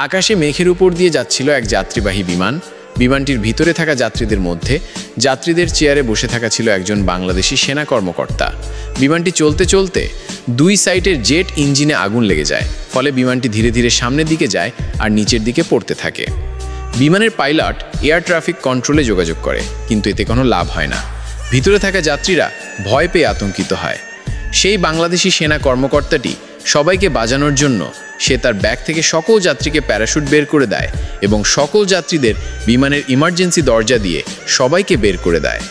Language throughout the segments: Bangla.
আকাশে মেঘের উপর দিয়ে যাচ্ছিল এক যাত্রীবাহী বিমান। বিমানটির ভিতরে থাকা যাত্রীদের মধ্যে যাত্রীদের চেয়ারে বসে থাকা ছিল একজন বাংলাদেশি সেনা কর্মকর্তা। বিমানটি চলতে চলতে দুই সাইডের জেট ইঞ্জিনে আগুন লেগে যায়, ফলে বিমানটি ধীরে ধীরে সামনের দিকে যায় আর নিচের দিকে পড়তে থাকে। বিমানের পাইলট এয়ার ট্রাফিক কন্ট্রোলে যোগাযোগ করে, কিন্তু এতে কোনো লাভ হয় না। ভিতরে থাকা যাত্রীরা ভয় পেয়ে আতঙ্কিত হয়। সেই বাংলাদেশি সেনা কর্মকর্তাটি সবাইকে বাঁচানোর জন্য সে তার ব্যাগ থেকে সকল যাত্রীকে প্যারাশুট বের করে দেয় এবং সকল যাত্রীদের বিমানের ইমার্জেন্সি দরজা দিয়ে সবাইকে বের করে দেয়।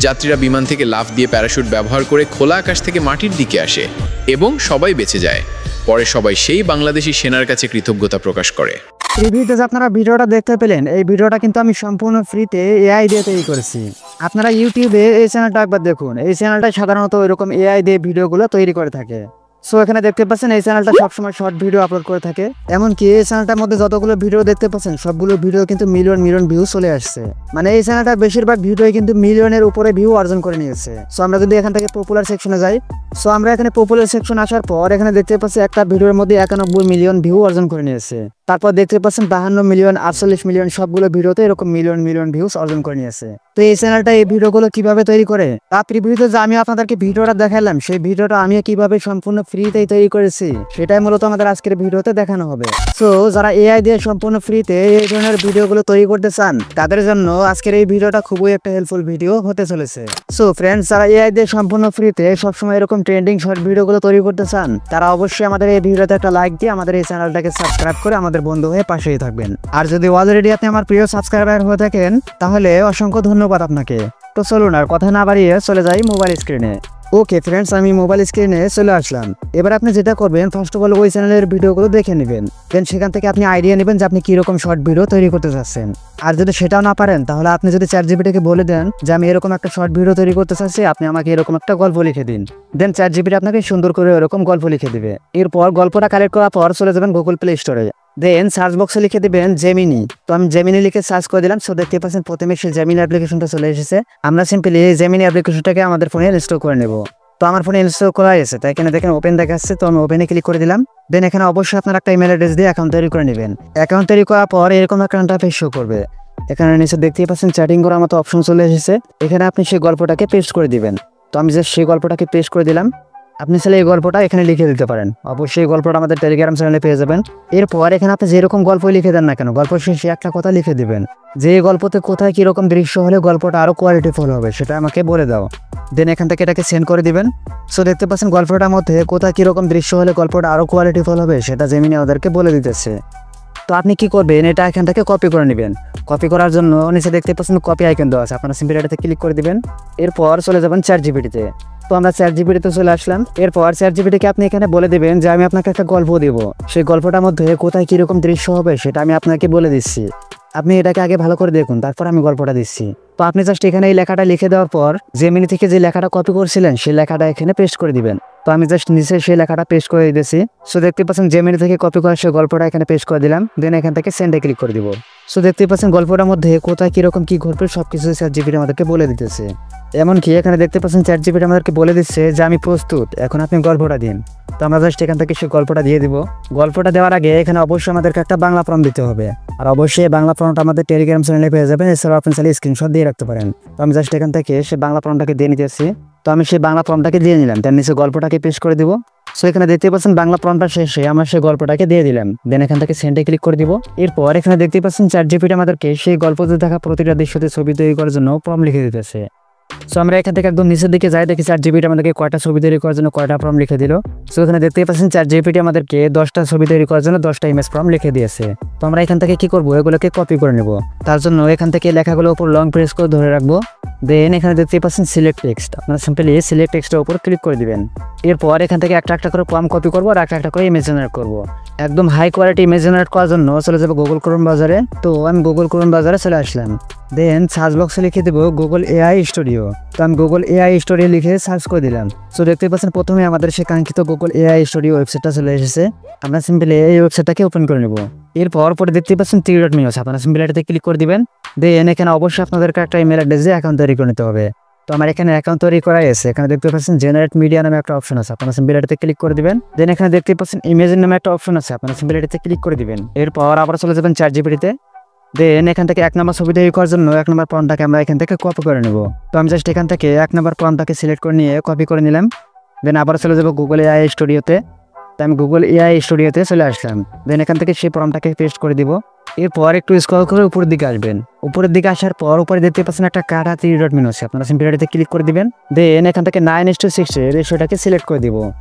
যাত্রীরা বিমান থেকে লাফ দিয়ে প্যারাশুট ব্যবহার করে খোলা আকাশ থেকে মাটির দিকে আসে এবং সবাই বেঁচে যায়। পরে সবাই সেই বাংলাদেশি সেনার কাছে কৃতজ্ঞতা প্রকাশ করে। এই ভিডিওতে আপনারা ভিডিওটা দেখতে পেলেন, এই ভিডিওটা কিন্তু আমি সম্পূর্ণ ফ্রিতে এআই দিয়ে তৈরি করেছি। আপনারা ইউটিউবে এই চ্যানেলটা একবার দেখুন। এই চ্যানেলটা সাধারণত এরকম এআই দিয়ে ভিডিওগুলো তৈরি করে থাকে। সো এখানে দেখতে পাচ্ছেন এই চ্যানেলটা সবসময় শর্ট ভিডিও আপলোড করে থাকে। এমনকি এই চ্যানেলটার মধ্যে যতগুলো ভিডিও দেখতে পাচ্ছেন সবগুলো ভিডিও কিন্তু মিলিয়ন ভিউ চলে আসছে। মানে এই চ্যানেলটার বেশিরভাগ ভিডিও কিন্তু মিলিয়নের উপরে ভিউ অর্জন করে নিয়েছে। সো আমরা যদি এখান থেকে পপুলার সেকশনে যাই, সো আমরা এখানে পপুলার সেকশন আসার পর এখানে দেখতে পাচ্ছি একটা ভিডিওর মধ্যে 91 মিলিয়ন ভিউ অর্জন করে নিয়েছে। তারপর দেখতে পাচ্ছেন 52 মিলিয়ন, 48 মিলিয়ন, সবগুলো ভিডিওতে এরকম মিলিয়ন ভিউজ অর্জন করে নিয়েছে। তো এই চ্যানেলটা এই ভিডিওগুলো কিভাবে তৈরি করে তার প্রিভিউতে যে আমি আপনাদেরকে ভিডিওটা দেখালাম, সেই ভিডিওটা আমি কিভাবে সম্পূর্ণ ফ্রিতেই তৈরি করেছি সেটাই মূলত আমাদের আজকের ভিডিওতে দেখানো হবে। সো যারা এআই দিয়ে সম্পূর্ণ ফ্রিতে এই ধরনের ভিডিওগুলো তৈরি করতে চান তাদের জন্য আজকের এই ভিডিওটা খুবই একটা হেল্পফুল ভিডিও হতে চলেছে। সো ফ্রেন্ডস, যারা এআই দিয়ে সম্পূর্ণ ফ্রিতে সবসময় এরকম ট্রেন্ডিং শর্ট ভিডিওগুলো তৈরি করতে চান তারা অবশ্যই আমাদের এই ভিডিওতে একটা লাইক দিয়ে আমাদের এই চ্যানেলটাকে সাবস্ক্রাইব করে আমাদের বন্ধু হয়ে পাশেই থাকবেন। আর যদি অলরেডি আপনি আমার প্রিয় সাবস্ক্রাইবার হয়ে থাকেন তাহলে অসংখ্য ধন্যবাদ আপনাকে। তো চলুন আর কথা না বাড়িয়ে চলে যাই মোবাইল স্ক্রিনে। ওকে ফ্রেন্ডস, আমি মোবাইল স্ক্রিনে চলে আসলাম। এবার আপনি যেটা করবেন, ফার্স্ট অফ অল ওই চ্যানেলের ভিডিওগুলো দেখে নেবেন। দেন সেখান থেকে আপনি আইডিয়া নেবেন যে আপনি কিরকম শর্ট ভিডিও তৈরি করতে চাচ্ছেন। আর যদি সেটাও না পারেন তাহলে আপনি যদি চ্যাটজিপিটিকে বলে দেন যে আমি এরকম একটা শর্ট ভিডিও তৈরি করতে চাচ্ছি, আপনি আমাকে এরকম একটা গল্প লিখে দিন। দেন চ্যাটজিপিটি আপনাকে সুন্দর করে এরকম গল্প লিখে দিবে। এরপর গল্পটা কালেক্ট করার পর চলে যাবেন গুগল প্লে স্টোরে। দেন সার্চ বক্সে লিখে দিবেন জেমিনি। তো আমি জেমিনি লিখে সার্চ করে দিলাম। সো দেখতে পাচ্ছেন প্রথমে সেই জেমিনি অ্যাপ্লিকেশনটা চলে এসেছে। আমরা সিম্পলি এই জেমিনি অ্যাপ্লিকেশনটাকে আমাদের ফোনে ইনস্টল করে নেব। তো আমার ফোনে ইনস্টল করা হয়েছে, তাই এখানে দেখেন ওপেন দেখাচ্ছে। তো আমি ওপেনে ক্লিক করে দিলাম। দেন এখানে অবশ্যই আপনার একটা ইমেল অ্যাড্রেস দিয়ে অ্যাকাউন্ট তৈরি করে নেবেন। অ্যাকাউন্ট তৈরি করার পর এরকম একটা ইন্টারফেস শো করবে। এখানে নিচে দেখতেই পাচ্ছেন চ্যাটিং করার মতো অপশন চলে এসেছে। এখানে আপনি সেই গল্পটাকে পেস্ট করে দিবেন। তো আমি জাস্ট সেই গল্পটাকে পেস্ট করে দিলাম। আপনি চাইলে এই গল্পটা এখানে লিখে দিতে পারেন। অবশ্যই এই গল্পটা আমাদের টেলিগ্রাম চ্যানেলে পেয়ে যাবেন। এরপর এখানে আপনি যেরকম গল্প লিখে দেন না কেন, গল্প শেষে একটা কথা লিখে দিবেন যে এই গল্পতে কোথায় কিরকম দৃশ্য হলে গল্পটা আরো কোয়ালিটিফুল হবে সেটা আমাকে বলে দাও। দেন এখান থেকে এটাকে সেন্ড করে দিবেন। সো দেখতে পাচ্ছেন গল্পটার মধ্যে কোথায় কিরকম দৃশ্য হলে গল্পটা আরো কোয়ালিটিফুল হবে সেটা জেমিনি ওদেরকে বলে দিতেছে। তো আপনি কি করবেন, এটা এখান থেকে কপি করে নেবেন। কপি করার জন্য নিচে দেখতে পাচ্ছেন কপি আইকন দেওয়া আছে, আপনারা সিম্পলি এটাতে ক্লিক করে দিবেন। এরপর চলে যাবেন চ্যাটজিপিটিতে। তো আমরা চ্যাটজিপিটিতে চলে আসলাম। এরপর চ্যাটজিপিটিকে আপনি এখানে বলে দিবেন যে আমি আপনাকে একটা গল্প দেব, সেই গল্পটার মধ্যে কোথায় কিরকম দৃশ্য হবে সেটা আমি আপনাকে বলে দিচ্ছি। আপনি এটাকে আগে ভালো করে দেখুন, তারপর আমি গল্পটা দিচ্ছি। তো আপনি জাস্ট এখানে এই লেখাটা লিখে দেওয়ার পর জেমিনি থেকে যে লেখাটা কপি করছিলেন সেই লেখাটা এখানে পেস্ট করে দিবেন। তো আমি জাস্ট নিচে সেই লেখাটা পেস্ট করে দিয়েছি। সো দেখতে পাচ্ছেন জেমিনি থেকে কপি করা সেই গল্পটা এখানে পেস্ট করে দিলাম। দেন এখান থেকে সেন্ডে ক্লিক করে দিব। সো দেখতে পাচ্ছেন গল্পটার মধ্যে কোথায় কিরকম কি ঘটবে সবকিছু চ্যাটজিপিটি আমাদেরকে বলে দিতেছে। এমনকি এখানে দেখতে পাচ্ছেন চ্যাটজিপিটি আমাদেরকে বলে দিচ্ছে যে আমি প্রস্তুত, এখন আপনি গল্পটা দিন। তো আমরা জাস্ট এখান থেকে সেই গল্পটা দিয়ে দিব। গল্পটা দেওয়ার আগে এখানে অবশ্যই আমাদেরকে একটা বাংলা ফর্ম দিতে হবে। আর অবশ্যই বাংলা ফর্মটা আমাদের টেলিগ্রাম চ্যানেলে পেয়ে যাবেন। এছাড়াও আপনি চাইলে স্ক্রিনশট দিয়ে রাখতে পারেন। তো আমি জাস্ট এখান থেকে সেই বাংলা ফর্মটাকে দিয়ে নিতেছি। তো আমি সেই বাংলা ফর্মটাকে দিয়ে নিলাম। তার নিচে গল্পটাকে পেস্ট করে দিব। সো এখানে দেখতে পাচ্ছেন বাংলা ফর্মটা শেষে আমার সেই গল্পটাকে দিয়ে দিলাম। দেন এখান থেকে সেন্ডে ক্লিক করে দিব। এরপর এখানে দেখতে পাচ্ছেন চ্যাটজিপিটি আমাদেরকে সেই গল্পতে থাকা প্রতিটা দৃশ্যতে ছবি তৈরি করার জন্য ফর্ম লিখে দিতেছে। সো আমরা এখান থেকে একদম নিচের দিকে যাই, দেখি চ্যাটজিপিটি আমাদেরকে কয়টা ছবি তৈরি করার জন্য কয়টা ফর্ম লিখে দিল। সো এখানে দেখতেই পাচ্ছেন চ্যাটজিপিটি আমাদেরকে 10টা ছবি তৈরি করার জন্য 10টা ইমেজ ফর্ম লিখে দিয়েছে। তো আমরা এখান থেকে কি করব, এগুলোকে কপি করে নেব। তার জন্য এখান থেকে লেখাগুলো উপর লং প্রেস করে ধরে রাখবো। দেন এখানে দেখতেই পাচ্ছেন সিলেক্ট টেক্সট, আপনারা সিম্পলি সিলেক্ট টেক্সটের উপর ক্লিক করে দিবেন। এরপর এখান থেকে একটা করে ফর্ম কপি করবো আর একটা করে ইমেজ জেনারেট করবো। একদম হাই কোয়ালিটি ইমেজ জেনারেট করার জন্য চলে যাবো গুগল ক্রোম বাজারে। তো আমি গুগল ক্রোম বাজারে চলে আসলাম। দেন সার্চ বক্সে লিখে দেবো গুগল এআই স্টুডিও। তো আমি গুগল এআই স্টুডিও লিখে সার্চ করে দিলাম। সো দেখতে পাচ্ছেন প্রথমে আমাদের সেই কাঙ্ক্ষিত গুগল এআই স্টুডিও ওয়েবসাইটটা চলে এসেছে। আমরা সিম্পলি এই ওয়েবসাইটটাকে ওপেন করে নেব। এরপর পরে দেখতে পাচ্ছেন 3 ডট মেনু আছে, আপনারা সিম্পলি এটাতে ক্লিক করে দিবেন। দেন এখানে অবশ্যই আপনাদেরকে একটা ইমেল অ্যাড্রেস দিয়ে অ্যাকাউন্ট তৈরি করে নিতে হবে। তো আমার এখানে অ্যাকাউন্ট তৈরি করা আছে। এখানে দেখতে পাচ্ছেন জেনারেট মিডিয়া নামে একটা অপশন আছে, আপনারা সিম্পলি এটাতে ক্লিক করে দিবেন। দেন এখানে দেখতে পাচ্ছেন ইমেজ নামে একটা অপশন আছে, আপনারা সিম্পলি এটাতে ক্লিক করে দিবেন। এরপর আবার চলে যাবেন ChatGPT-তে। দেন এখান থেকে 1 নম্বর ছবি তৈরি করার জন্য 1 নম্বর প্রম্পটটাকে আমরা এখান থেকে কপি করে নেব। তো আমি জাস্ট এখান থেকে 1 নম্বর প্রম্পটটাকে সিলেক্ট করে নিয়ে কপি করে নিলাম। দেন আবার চলে যাব গুগল AI স্টুডিওতে। তো আমি গুগল AI স্টুডিওতে চলে আসলাম। দেন এখান থেকে সেই প্রম্পটটাকে পেস্ট করে দিব। এরপর একটু স্ক্রল করে উপরের দিকে আসবেন। উপরের দিকে আসার পর উপরে দেখতে পাচ্ছেন একটা কাটা 3 ডট মেনু আছে, আপনারা সিম্পলি এটাতে ক্লিক করে দিবেন। দেন এখান থেকে 9:6 এর রেশিওটাকে সিলেক্ট করে দিব।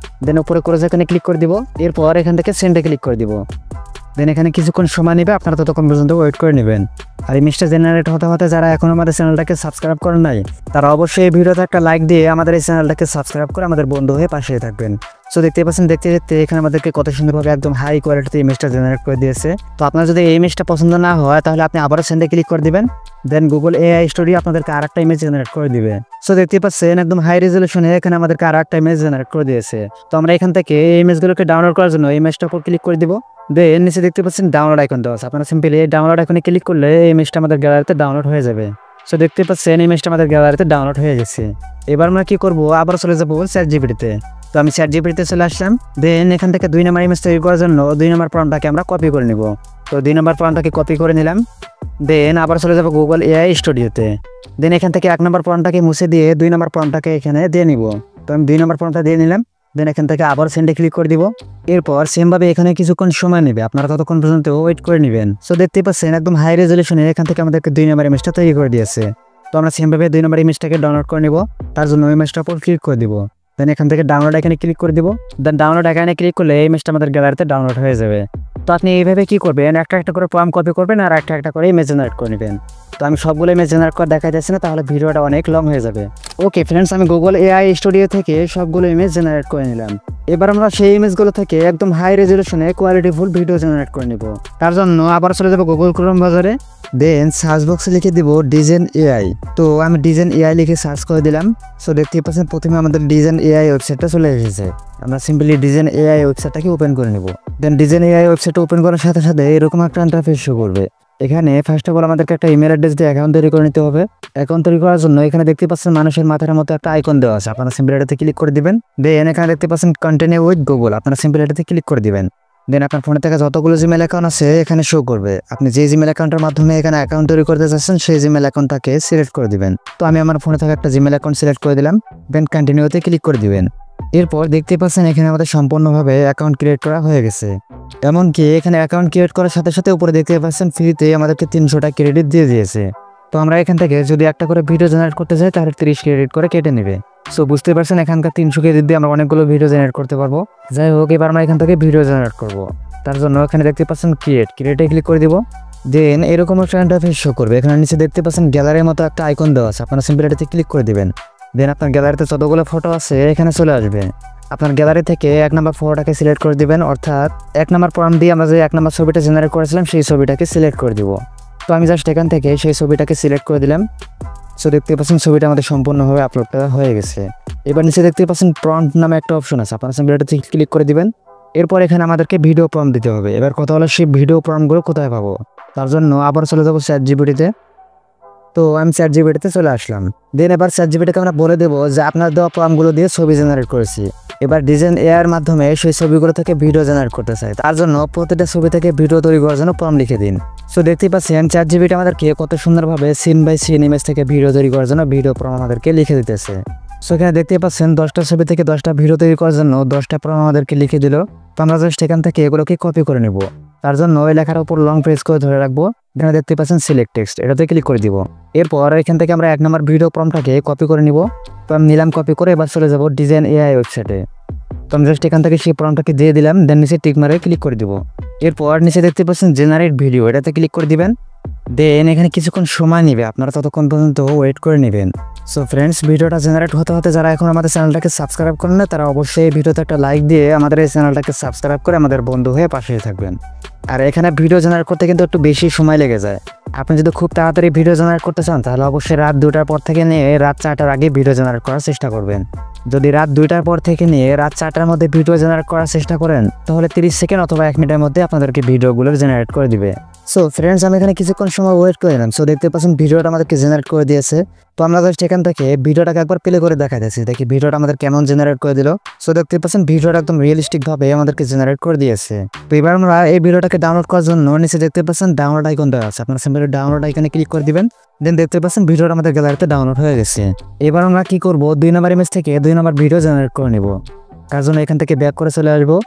দেন উপরে ক্রস আইকনে ক্লিক করে দিব। এরপর এখান থেকে সেন্ডে ক্লিক করে দিব। দেন এখানে কিছুক্ষণ সময় নেবে, আপনারা ততক্ষণ পর্যন্ত ওয়েট করে নেবেন। আর ইমেজটা জেনারেট হতে হতে যারা এখন আমাদের চ্যানেলটাকে সাবস্ক্রাইব করেন নাই, তারা অবশ্যই এই ভিডিওতে একটা লাইক দিয়ে আমাদের এই চ্যানেলটাকে সাবস্ক্রাইব করে আমাদের বন্ধু হয়ে পাশে থাকবেন। সো দেখতে পাচ্ছেন দেখতে দেখতে এখানে আমাদেরকে কত সুন্দরভাবে একদম হাই কোয়ালিটিতে ইমেজটা জেনারেট করে দিয়েছে। তো আপনার যদি এই ইমেজটা পছন্দ না হয় তাহলে আপনি আবারও সেন্ডে ক্লিক করে দিবেন। দেন গুগল AI স্টুডিও আপনাদেরকে আরেকটা ইমেজ জেনারেট করে দিবে। সো দেখতে পাচ্ছেন একদম হাই রেজলিউশনে এখানে আমাদেরকে আরেকটা ইমেজ জেনারেট করে দিয়েছে। তো আমরা এখান থেকে এই ইমেজগুলোকে ডাউনলোড করার জন্য ইমেজটার উপর ক্লিক করে দিব। দেন নিচে দেখতে পাচ্ছেন ডাউনলোড আইকন দেওয়া আছে, আপনারা সিম্পলি এই ডাউনলোড আইকনে ক্লিক করলে এই ইমেজটা আমাদের গ্যালারিতে ডাউনলোড হয়ে যাবে। সো দেখতে পাচ্ছেন ইমেজটা আমাদের গ্যালারিতে ডাউনলোড হয়ে গেছে। এবার আমরা কি করব, আবার চলে যাব ChatGPT-তে। তো আমি ChatGPT-তে চলে আসলাম। দেন এখান থেকে 2 নম্বর ইমেজ তৈরি করার জন্য 2 নম্বর প্রম্পটটাকে আমরা কপি করে নিব। তো 2 নম্বর প্রম্পটটাকে কপি করে নিলাম। দেন আবার চলে যাব গুগল AI স্টুডিওতে। দেন এখান থেকে 1 নম্বর প্রম্পটটাকে মুছে দিয়ে 2 নম্বর প্রম্পটটাকে এখানে দিয়ে নিব। তো আমি 2 নম্বর প্রম্পটটা দিয়ে নিলাম। দেন এখান থেকে আবার সেন্ডে ক্লিক করে দিব। এরপর সেমভাবে এখানে কিছুক্ষণ সময় নেবে, আপনারা ততক্ষণ পর্যন্ত ওয়েট করে নেবেন। সো দেখতে পাচ্ছেন একদম হাই রেজলিউশনে এখান থেকে আমাদেরকে 2 নম্বর ইমেজটা তৈরি করে দিয়েছে। তো আমরা সেমভাবে 2 নম্বর ইমেজটাকে ডাউনলোড করে নিব। তার জন্য ইমেজটার উপর ক্লিক করে দিব। দেন এখান থেকে ডাউনলোড আইকনে ক্লিক করে দিব। দেন ডাউনলোড আইকনে ক্লিক করলে এই ইমেজটা আমাদের গ্যালারিতে ডাউনলোড হয়ে যাবে। তো আপনি এইভাবে কি করবেন, একটা একটা করে প্রম্পট কপি করবেন আর একটা একটা করে ইমেজ জেনারেট করে নেবেন। তো আমি সবগুলো ইমেজ জেনারেট করে দেখা যাচ্ছে না, তাহলে ভিডিওটা অনেক লং হয়ে যাবে। ওকে ফ্রেন্ডস, আমি গুগল AI স্টুডিও থেকে সবগুলো ইমেজ জেনারেট করে নিলাম। এবার আমরা সেই ইমেজগুলো থেকে একদম হাই রেজলিউশনে কোয়ালিটিফুল ভিডিও জেনারেট করে নিব। তার জন্য আবার চলে যাব গুগল ক্রোম ব্রাউজারে। দেন সার্চ বক্সে লিখে দিব ডিজাইন AI। তো আমি ডিজাইন AI লিখে সার্চ করে দিলাম। সো দেখতে পাচ্ছেন প্রথমে আমাদের ডিজাইন AI ওয়েবসাইটটা চলে এসেছে। আমরা সিম্পলি ডিজাইন AI ওয়েবসাইটটাকে ওপেন করে নেব। দেন ডিজাইন AI ওয়েবসাইটটা ওপেন করার সাথে সাথে এরকম একটা ইন্টারফেস শো করবে। এখানে ফার্স্ট অফ অল আমাদেরকে একটা ইমেল অ্যাড্রেস দিয়ে অ্যাকাউন্ট তৈরি করে নিতে হবে। অ্যাকাউন্ট তৈরি করার জন্য এখানে দেখতে পাচ্ছেন মানুষের মাথার মতো একটা আইকন দেওয়া আছে, আপনারা সিম্পলি এটাতে ক্লিক করে দিবেন। দেন এখানে দেখতে পাচ্ছেন কন্টিনিউ উইথ গুগল, আপনারা সিম্পলি এটাতে ক্লিক করে দিবেন। দেন আপনার ফোনে থেকে যতগুলো জিমেল অ্যাকাউন্ট আছে এখানে শো করবে। আপনি যে জিমেল অ্যাকাউন্টের মাধ্যমে এখানে অ্যাকাউন্ট তৈরি করতে চাচ্ছেন সেই জিমেল অ্যাকাউন্টটাকে সিলেক্ট করে দিবেন। তো আমি আমার ফোনে থেকে একটা জিমেল অ্যাকাউন্ট সিলেক্ট করে দিলাম। দেন কন্টিনিউতে ক্লিক করে দিবেন। এরপর দেখতে পাচ্ছেন এখানে আমাদের সম্পূর্ণভাবে অ্যাকাউন্ট ক্রিয়েট করা হয়ে গেছে। এমনকি এখানে অ্যাকাউন্ট ক্রিয়েট করার সাথে সাথে উপরে দেখতে পাচ্ছেন ফ্রিতে আমাদেরকে 300টা ক্রেডিট দিয়ে দিয়েছে। তো আমরা এখান থেকে যদি একটা করে ভিডিও জেনারেট করতে চাই তাহলে 30 ক্রেডিট করে কেটে নেবে। সো বুঝতে পারছেন এখানকার 300 ক্রেডিট দিয়ে আমরা অনেকগুলো ভিডিও জেনারেট করতে পারবো। যাই হোক, এবার আমরা এখান থেকে ভিডিও জেনারেট করব। তার জন্য এখানে দেখতে পাচ্ছেন ক্রিয়েটে ক্লিক করে দিব। দেন এরকম একটা ইন্টারফেস শো করবে। এখানে নিচে দেখতে পাচ্ছেন গ্যালারির মতো একটা আইকন দেওয়া আছে, আপনারা সিম্পলি এটাতে ক্লিক করে দিবেন। দেন আপনার গ্যালারিতে যতগুলো ফটো আছে এখানে চলে আসবে। আপনার গ্যালারি থেকে 1 নম্বর ফটোটাকে সিলেক্ট করে দিবেন, অর্থাৎ 1 নম্বর প্রম্পট দিয়ে আমরা যে 1 নম্বর ছবিটা জেনারেট করেছিলাম সেই ছবিটাকে সিলেক্ট করে দিব। তো আমি জাস্ট এখান থেকে সেই ছবিটাকে সিলেক্ট করে দিলাম। সো দেখতে পাচ্ছেন ছবিটা আমাদের সম্পূর্ণভাবে আপলোড করা হয়ে গেছে। এবার নিচে দেখতে পাচ্ছেন প্রম্পট নামে একটা অপশন আছে, আপনারা সিম্পলি এটাতে ক্লিক করে দিবেন। এরপর এখানে আমাদেরকে ভিডিও প্রম্পট দিতে হবে। এবার কথা হলো সেই ভিডিও প্রম্পটগুলো কোথায় পাবো, তার জন্য আবার চলে যাবো ChatGPT-তে। তো আমি ChatGPT-তে চলে আসলাম। দেন এবার ChatGPT-কে আমরা বলে দেবো যে আপনার দেওয়া প্রম্পটগুলো দিয়ে ছবি জেনারেট করেছি। এবার ডিজাইন AI-এর মাধ্যমে সেই ছবিগুলো থেকে ভিডিও জেনারেট করতে চাই, তার জন্য প্রতিটা ছবি থেকে ভিডিও তৈরি করার জন্য প্রম্পট লিখে দিন। সো দেখতেই পাচ্ছেন ChatGPT আমাদেরকে কত সুন্দরভাবে সিন বাই সিন ইমেজ থেকে ভিডিও তৈরি করার জন্য ভিডিও প্রম্পট আমাদেরকে লিখে দিতেছে। সো এখানে দেখতেই পাচ্ছেন 10টা ছবি থেকে 10টা ভিডিও তৈরি করার জন্য 10টা প্রম্পট আমাদেরকে লিখে দিল। তো আমরা জাস্ট এখান থেকে এগুলোকে কপি করে নেব। তার জন্য ওই লেখার উপর লং প্রেস করে ধরে রাখবো। এখানে দেখতে পাচ্ছেন সিলেক্ট টেক্সট, এটাতে ক্লিক করে দিব। এরপর এখান থেকে আমরা 1 নম্বর ভিডিও প্রম্পটটাকে কপি করে নিব। তো আমি নিলাম কপি করে, এবার চলে যাব ডিজাইন AI ওয়েবসাইটে। তো আমি জাস্ট এখান থেকে সেই প্রম্পটটাকে দিয়ে দিলাম। দেন নিচে টিক মারে ক্লিক করে দিব। এরপর নিচে দেখতে পাচ্ছেন জেনারেট ভিডিও, এটাতে ক্লিক করে দিবেন। দেন এখানে কিছুক্ষণ সময় নেবে, আপনারা ততক্ষণ পর্যন্ত ওয়েট করে নেবেন। সো ফ্রেন্ডস, ভিডিওটা জেনারেট হতে হতে যারা এখন আমাদের চ্যানেলটাকে সাবস্ক্রাইব করেন না তারা অবশ্যই এই ভিডিওতে একটা লাইক দিয়ে আমাদের এই চ্যানেলটাকে সাবস্ক্রাইব করে আমাদের বন্ধু হয়ে পাশে থাকবেন। আর এখানে ভিডিও জেনারেট করতে কিন্তু একটু বেশি সময় লেগে যায়। আপনি যদি খুব তাড়াতাড়ি ভিডিও জেনারেট করতে চান তাহলে অবশ্যই রাত 2টার পর থেকে নিয়ে রাত 4টার আগে ভিডিও জেনারেট করার চেষ্টা করবেন। যদি রাত 2টার পর থেকে নিয়ে রাত 4টার মধ্যে ভিডিও জেনারেট করার চেষ্টা করেন তাহলে 30 সেকেন্ড অথবা 1 মিনিটের মধ্যে আপনাদেরকে ভিডিওগুলো জেনারেট করে দিবে। সো ফ্রেন্ডস, আমি এখানে কিছুক্ষণ সময় ওয়েট করে নিলাম। সো দেখতে পাচ্ছেন ভিডিওটা আমাদেরকে জেনারেট করে দিয়েছে। তো আমরা জাস্ট এখান থেকে ভিডিওটাকে একবার প্লে করে দেখাইতেছি, দেখি ভিডিওটা আমাদের কেমন জেনারেট করে দিল। সো দেখতে পাচ্ছেন ভিডিওটা একদম রিয়েলিস্টিক ভাবে আমাদেরকে জেনারেট করে দিয়েছে। তো এবার আমরা এই ভিডিওটাকে ডাউনলোড করার জন্য নিচে দেখতে পাচ্ছেন ডাউনলোড আইকন দেওয়া আছে, আপনারা সিম্পলি ডাউনলোড আইকনে ক্লিক করে দিবেন। দেন দেখতে পাচ্ছেন ভিডিওটা আমাদের গ্যালারিতে ডাউনলোড হয়ে গেছে। এবার আমরা কি করব, 2 নম্বর ইমেজ থেকে 2 নম্বর ভিডিও জেনারেট করে নেব। তার জন্য এখান থেকে ব্যাক করে চলে আসবো।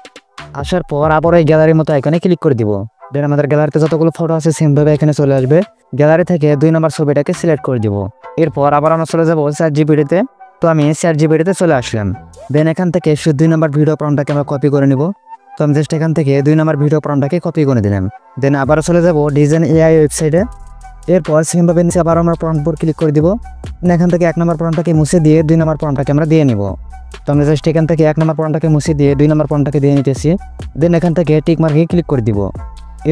আসার পর আবার এই গ্যালারির মতো আইকনে ক্লিক করে দিব। দেন আমাদের গ্যালারিতে যতগুলো ফটো আছে সেমভাবে এখানে চলে আসবে। গ্যালারি থেকে 2 নম্বর ছবিটাকে সিলেক্ট করে দিব। এরপর আবার আমরা চলে যাবো ChatGPT-তে। তো আমি ChatGPT-তে চলে আসলাম। দেন এখান থেকে 2 নম্বর ভিডিও প্রম্পটটাকে আমরা কপি করে নিব। তো আমি জাস্ট এখান থেকে 2 নম্বর ভিডিও প্রম্পটটাকে কপি করে দিলাম। দেন আবার চলে যাবো ডিজাইন AI ওয়েবসাইটে। এরপর সেমভাবে নিচে আবার আমরা প্রম্পট ক্লিক করে দিব। এখান থেকে 1 নম্বর প্রম্পটটাকে মুছে দিয়ে 2 নম্বর প্রম্পটটাকে আমরা দিয়ে নিব। তো আমরা জাস্ট এখান থেকে 1 নম্বর প্রম্পটটাকে মুছে দিয়ে 2 নম্বর প্রম্পটটাকে দিয়ে নিতেছি। দেন এখান থেকে টিক মার্কে ক্লিক করে দিব।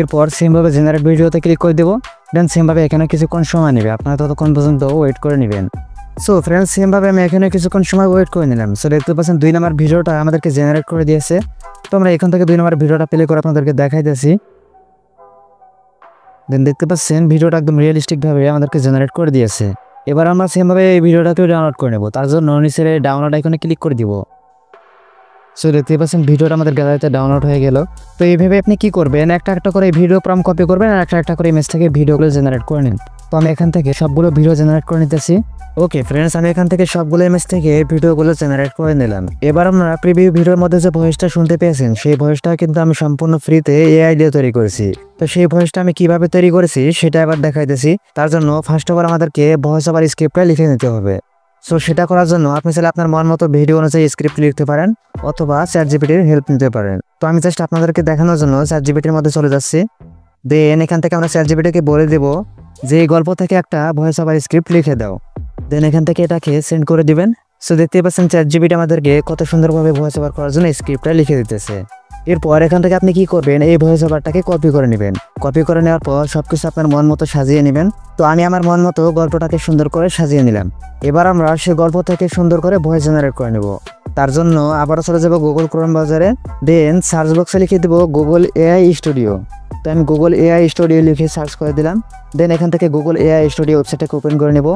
এরপর সেমভাবে জেনারেট ভিডিওতে ক্লিক করে দেবো। দেন সেমভাবে এখানে কিছুক্ষণ সময় নেবে, আপনারা ততক্ষণ পর্যন্ত ওয়েট করে নেবেন। সো ফ্রেন্ডস, সেমভাবে আমি এখানে কিছুক্ষণ সময় ওয়েট করে নিলাম। সো দেখতে পাচ্ছেন 2 নম্বর ভিডিওটা আমাদেরকে জেনারেট করে দিয়েছে। তো আমরা এখান থেকে 2 নম্বর ভিডিওটা প্লে করে আপনাদেরকে দেখাইতেছি। দেন দেখতে পাচ্ছেন ভিডিওটা একদম রিয়েলিস্টিকভাবে আমাদেরকে জেনারেট করে দিয়েছে। এবার আমরা সেমভাবে এই ভিডিওটাকে ডাউনলোড করে নেব। তার জন্য নিচের ডাউনলোড আইকনে ক্লিক করে দিব। সো দেখতে পাচ্ছেন ভিডিওটা আমাদের গ্যালারিতে ডাউনলোড হয়ে গেল। তো এইভাবে আপনি কি করবেন, একটা করে ভিডিও প্রম্পট কপি করবেন আর একটা করে ইমেজ থেকে ভিডিওগুলো জেনারেট করে নিন। তো আমি এখান থেকে সবগুলো ভিডিও জেনারেট করে নিতেছি। ওকে ফ্রেন্ডস, আমি এখান থেকে সবগুলো ইমেজ থেকে ভিডিওগুলো জেনারেট করে নিলাম। এবার আপনারা প্রিভিউ ভিডিওর মধ্যে যে ভয়েসটা শুনতে পেয়েছেন, সেই ভয়েসটা কিন্তু আমি সম্পূর্ণ ফ্রিতে AI দিয়ে তৈরি করেছি। তো সেই ভয়েসটা আমি কিভাবে তৈরি করেছি সেটা এবার দেখাইতেছি। তার জন্য ফার্স্ট অফ অল আমাদেরকে ভয়েস ওভার স্ক্রিপ্টটা লিখে নিতে হবে। সো সেটা করার জন্য আপনি চাইলে আপনার মন মতো ভিডিও অনুযায়ী স্ক্রিপ্ট লিখতে পারেন অথবা ChatGPT-র হেল্প নিতে পারেন। তো আমি জাস্ট আপনাদেরকে দেখানোর জন্য ChatGPT-র মধ্যে চলে যাচ্ছি। দেন এখান থেকে আমরা ChatGPT-কে বলে দেব যে এই গল্প থেকে একটা ভয়েস ওভার স্ক্রিপ্ট লিখে দাও। দেন এখান থেকে এটাকে সেন্ড করে দিবেন। সো দেখতে পাচ্ছেন ChatGPT আমাদেরকে কত সুন্দরভাবে ভয়েস ওভার করার জন্য স্ক্রিপ্টটা লিখে দিতেছে। এরপর এখান থেকে আপনি কি করবেন, এই ভয়েস ওভারটাকে কপি করে নেবেন। কপি করে নেওয়ার পর সবকিছু আপনার মন মতো সাজিয়ে নেবেন। তো আমি আমার মন মতো গল্পটাকে সুন্দর করে সাজিয়ে নিলাম। এবার আমরা সেই গল্প থেকে সুন্দর করে ভয়েস জেনারেট করে নেব। তার জন্য আবারও চলে যাব গুগল ক্রোম ব্রাউজারে। দেন সার্চ বক্সে লিখে দেবো গুগল AI স্টুডিও। তো আমি গুগল AI স্টুডিও লিখে সার্চ করে দিলাম। দেন এখান থেকে গুগল AI স্টুডিও ওয়েবসাইটটাকে ওপেন করে নেব।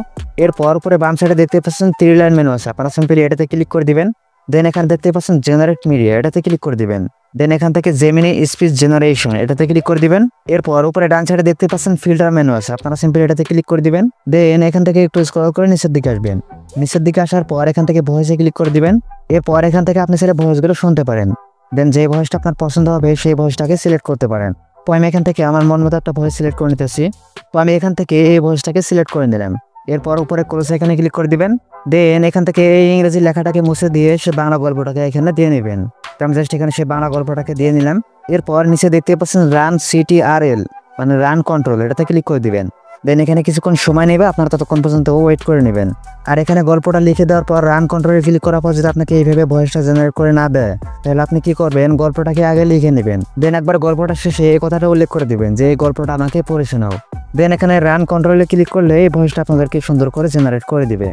এরপর উপরে বাম সাইডে দেখতে পাচ্ছেন 3 লাইন মেনু আছে, আপনারা সিম্পলি এটাতে ক্লিক করে দিবেন। দেন এখানে দেখতে পাচ্ছেন জেনারেট মিডিয়া, এটাতে ক্লিক করে দিবেন। দেন এখান থেকে জেমিনি স্পিচ জেনারেশন, এটাতে ক্লিক করে দিবেন। এরপর উপরে ডান সাইডে দেখতে পাচ্ছেন ফিল্টার মেনু আছে, আপনারা সিম্পলি এটাতে ক্লিক করে দিবেন। দেন এখান থেকে একটু স্ক্রল করে নিচের দিকে আসবেন। নিচের দিকে আসার পর এখান থেকে ভয়েসে ক্লিক করে দিবেন। এরপর এখান থেকে আপনি সেটা ভয়েসগুলো শুনতে পারেন। দেন যে ভয়েসটা আপনার পছন্দ হবে সেই ভয়েসটাকে সিলেক্ট করতে পারেন। তো আমি এখান থেকে আমার মন মতো একটা ভয়েস সিলেক্ট করে নিতেছি। তো আমি এখান থেকে এই ভয়েসটাকে সিলেক্ট করে নিলাম। এরপর উপরে ক্লোজ এখানে ক্লিক করে দিবেন। দেন এখান থেকে এই ইংরেজি লেখাটাকে মুছে দিয়ে সে বাংলা গল্পটাকে এখানে দিয়ে নেবেন। তো আমি জাস্ট এখানে সে বাংলা গল্পটাকে দিয়ে নিলাম। এরপর নিচে দেখতে পাচ্ছেন রান CTRL মানে রান কন্ট্রোল, এটাতে ক্লিক করে দিবেন। দেন এখানে কিছুক্ষণ সময় নেবে, আপনারা ততক্ষণ পর্যন্ত ওয়েট করে নেবেন। আর এখানে গল্পটা লিখে দেওয়ার পর রান কন্ট্রোলে ক্লিক করার পর যদি আপনাকে এইভাবে ভয়েসটা জেনারেট করে না দেয়, তাহলে আপনি কি করবেন, গল্পটাকে আগে লিখে নেবেন। দেন একবার গল্পটা শেষে এই কথাটা উল্লেখ করে দিবেন যে এই গল্পটা আমাকে পড়ে শোনাও। দেন এখানে রান কন্ট্রোলে ক্লিক করলে এই ভয়েসটা আপনাদেরকে সুন্দর করে জেনারেট করে দিবে।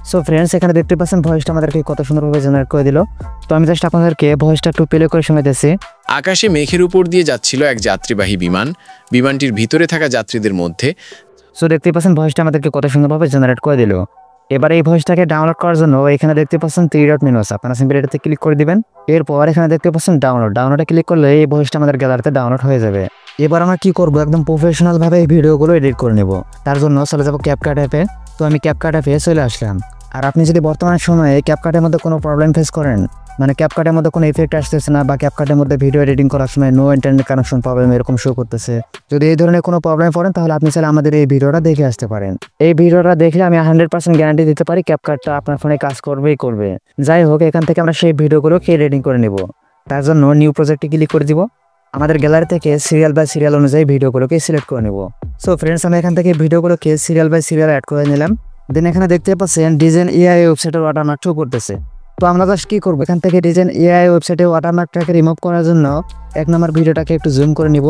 সো ফ্রেন্ডস, এখানে দেখতে পাচ্ছেন ভয়েসটা আমাদেরকে কত সুন্দরভাবে জেনারেট করে দিল। তো আমি জাস্ট আপনাদেরকে ভয়েসটা একটু প্লে করে শোনাতেছি। আকাশে মেঘের উপর দিয়ে যাচ্ছিল এক যাত্রীবাহী বিমান। বিমানটির ভিতরে থাকা যাত্রীদের মধ্যে সো দেখতে পাচ্ছেন ভয়েসটা আমাদেরকে কত সুন্দরভাবে জেনারেট করে দিল। এবার এই ভয়েসটাকে ডাউনলোড করার জন্য এখানে দেখতে পাচ্ছেন 3 ডট মেনু আছে, আপনারা সিম্পলি এটাতে ক্লিক করে দিবেন। এরপর এখানে দেখতে পাচ্ছেন ডাউনলোডে ক্লিক করলে এই ভয়েসটা আমাদের গ্যালারিতে ডাউনলোড হয়ে যাবে। এবার আমরা কি করব, একদম প্রফেশনাল ভাবে এই ভিডিওগুলো এডিট করে নেব। তার জন্য চলে যাব ক্যাপকাট অ্যাপে। তো আমি ক্যাপকাট অ্যাপে চলে আসলাম। আর আপনি যদি বর্তমান সময়ে ক্যাপকাটের মধ্যে কোনো প্রবলেম ফেস করেন, মানে ক্যাপকাটের মধ্যে কোনো ইফেক্ট আসতেছে না বা ক্যাপকাটের মধ্যে ভিডিও এডিটিং করার সময় নো ইন্টারনেট কানেকশন প্রবলেম এরকম শো করতেছে, যদি এই ধরনের কোনো প্রবলেম পড়েন তাহলে আপনি চাইলে আমাদের এই ভিডিওটা দেখে আসতে পারেন। এই ভিডিওটা দেখলে আমি 100% গ্যারান্টি দিতে পারি ক্যাপকাটটা আপনার ফোনে কাজ করবেই করবে। যাই হোক, এখান থেকে আমরা সেই ভিডিওগুলোকে এডিটিং করে নেব। তার জন্য নিউ প্রজেক্টে ক্লিক করে দিব। আমাদের গ্যালারি থেকে সিরিয়াল বাই সিরিয়াল অনুযায়ী ভিডিওগুলোকে সিলেক্ট করে নেব। সো ফ্রেন্ডস, আমি এখান থেকে ভিডিওগুলোকে সিরিয়াল বাই সিরিয়াল অ্যাড করে নিলাম। দেন এখানে দেখতে পাচ্ছেন ডিজাইন AI ওয়েবসাইটের ওয়াটারমার্ক শো করতেছে। তো আমরা জাস্ট কি করব, এখান থেকে ডিজাইন AI ওয়েবসাইটে ওয়াটারমার্কটাকে রিমুভ করার জন্য 1 নম্বর ভিডিওটাকে একটু জুম করে নিব।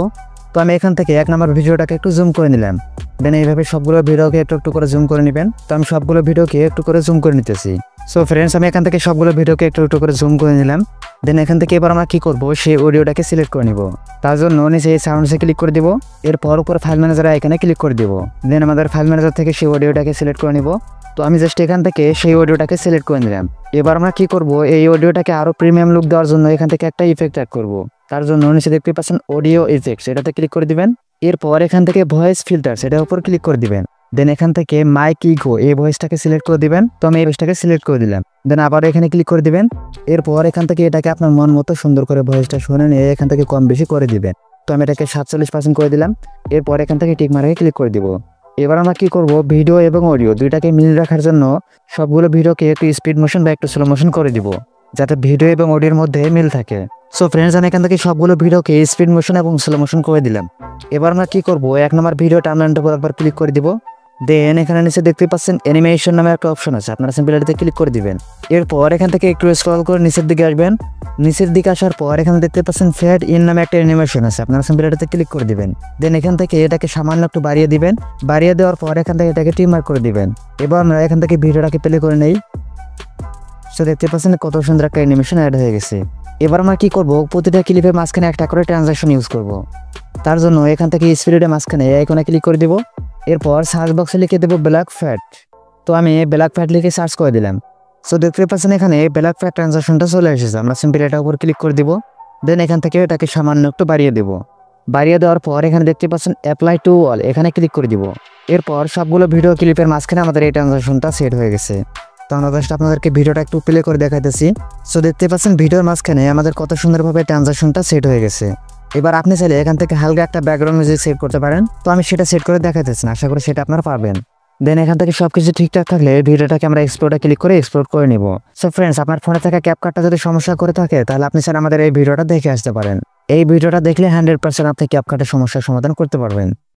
তো আমি এখান থেকে 1 নম্বর ভিডিওটাকে একটু জুম করে নিলাম। দেন এইভাবে সবগুলো ভিডিওকে একটু একটু করে জুম করে নেবেন। তো আমি সবগুলো ভিডিওকে একটু করে জুম করে নিতেছি। সো ফ্রেন্ডস, আমি এখান থেকে সবগুলো ভিডিওকে একটু একটু করে জুম করে নিলাম। দেন এখান থেকে এবার আমরা কি করব, সেই অডিওটাকে সিলেক্ট করে নিব। তার জন্য নিচে এই সাউন্ডসে ক্লিক করে দিব, এরপর উপর ফাইল ম্যানেজার এখানে ক্লিক করে দিব। দেন আমাদের ফাইল ম্যানেজার থেকে সেই অডিওটাকে সিলেক্ট করে নিব। তো আমি জাস্ট এখান থেকে সেই অডিওটাকে সিলেক্ট করে নিলাম। এবার আমরা কি করব, এই অডিওটাকে আরো প্রিমিয়াম লুক দেওয়ার জন্য এখান থেকে একটা ইফেক্ট অ্যাড করব। তার জন্য নিচে দেখতে পাচ্ছেন অডিও ইফেক্টস, এটাতে ক্লিক করে দিবেন। এরপর এখান থেকে ভয়েস ফিল্টার, সেটার উপর ক্লিক করে দিবেন। দেন এখান থেকে মাইক ইগো, এই ভয়েসটাকে সিলেক্ট করে দিবেন। তো আমি এই ভয়েসটাকে সিলেক্ট করে দিলাম। দেন আবার এখানে ক্লিক করে দিবেন। এরপর এখান থেকে এটাকে আপনার মন মতো সুন্দর করে ভয়েসটা শুনে নিয়ে এখান থেকে কম বেশি করে দিবেন। তো আমি এটাকে 47% করে দিলাম। এরপর এখান থেকে টিক মার্কে ক্লিক করে দিব। এবার আমরা কি করব, ভিডিও এবং অডিও দুইটাকে মিল রাখার জন্য সবগুলো ভিডিওকে একটু স্পিড মোশন বা একটু স্লো মোশন করে দিব, যাতে ভিডিও এবং অডিওর মধ্যে মিল থাকে। সো ফ্রেন্ডস, আমি এখান থেকে সবগুলো ভিডিওকে স্পিড মোশন এবং স্লো মোশন করে দিলাম। এবার আমরা কি করব, 1 নম্বর ভিডিও টাইমলাইনটার উপর একবার ক্লিক করে দিব। দেন এখানে নিচে দেখতে পাচ্ছেন অ্যানিমেশন নামে একটা অপশন আছে, আপনারা সিম্পলি এটাতে ক্লিক করে দিবেন। এরপর এখান থেকে একটু স্ক্রল করে নিচের দিকে আসবেন। নিচের দিকে আসার পর এখানে দেখতে পাচ্ছেন ফেড ইন নামে একটা অ্যানিমেশন আছে, আপনারা সিম্পলি এটাতে ক্লিক করে দিবেন। দেন এখান থেকে এটাকে সামান্য একটু বাড়িয়ে দিবেন। বাড়িয়ে দেওয়ার পর এখান থেকে এটাকে ট্রিমার করে দিবেন। এবার আমরা এখান থেকে ভিডিওটাকে প্লে করে নেই। সো দেখতে পাচ্ছেন কত সুন্দর একটা অ্যানিমেশন অ্যাড হয়ে গেছে। এবার আমরা কি করব, প্রতিটা ক্লিপের মাঝখানে একটা করে ট্রানজাকশন ইউজ করব। তার জন্য এখান থেকে স্পিডের মাঝখানে এই আইকনে ক্লিক করে দিব। এরপর সার্চ বক্সে লিখে দেবো ব্ল্যাক ফ্যাট। তো আমি ব্ল্যাক ফ্যাট লিখে সার্চ করে দিলাম। সো দেখতে পাচ্ছেন এখানে ব্ল্যাক ফ্যাট ট্রানজাকশনটা চলে এসেছে। আমরা সিম্পলি এটার উপর ক্লিক করে দিব। দেন এখান থেকে এটাকে সামান্য একটু বাড়িয়ে দেব। বাড়িয়ে দেওয়ার পর এখানে দেখতে পাচ্ছেন অ্যাপ্লাই টু অল, এখানে ক্লিক করে দিব। এরপর সবগুলো ভিডিও ক্লিপের মাঝখানে আমাদের এই ট্রানজাকশনটা সেট হয়ে গেছে। তো আমরা জাস্ট আপনাদেরকে ভিডিওটা একটু প্লে করে দেখাইতেছি। সো দেখতে পাচ্ছেন ভিডিওর মাঝখানে আমাদের কত সুন্দরভাবে ট্রানজাকশনটা সেট হয়ে গেছে। এবার আপনি চাইলে এখান থেকে হালকা একটা ব্যাকগ্রাউন্ড মিউজিক সেট করতে পারেন। তো আমি সেটা সেট করে দেখাইতেছি না, আশা করি সেটা আপনারা পারবেন। দেন এখান থেকে সবকিছু ঠিকঠাক থাকলে ভিডিওটাকে আমরা এক্সপোর্টে ক্লিক করে এক্সপোর্ট করে নিব। সো ফ্রেন্ডস, আপনার ফোনে থাকা ক্যাপকাটটা যদি সমস্যা করে থাকে তাহলে আপনি স্যার আমাদের এই ভিডিওটা দেখে আসতে পারেন। এই ভিডিওটা দেখলে 100% আপনি ক্যাপকাটের সমস্যার সমাধান করতে পারবেন।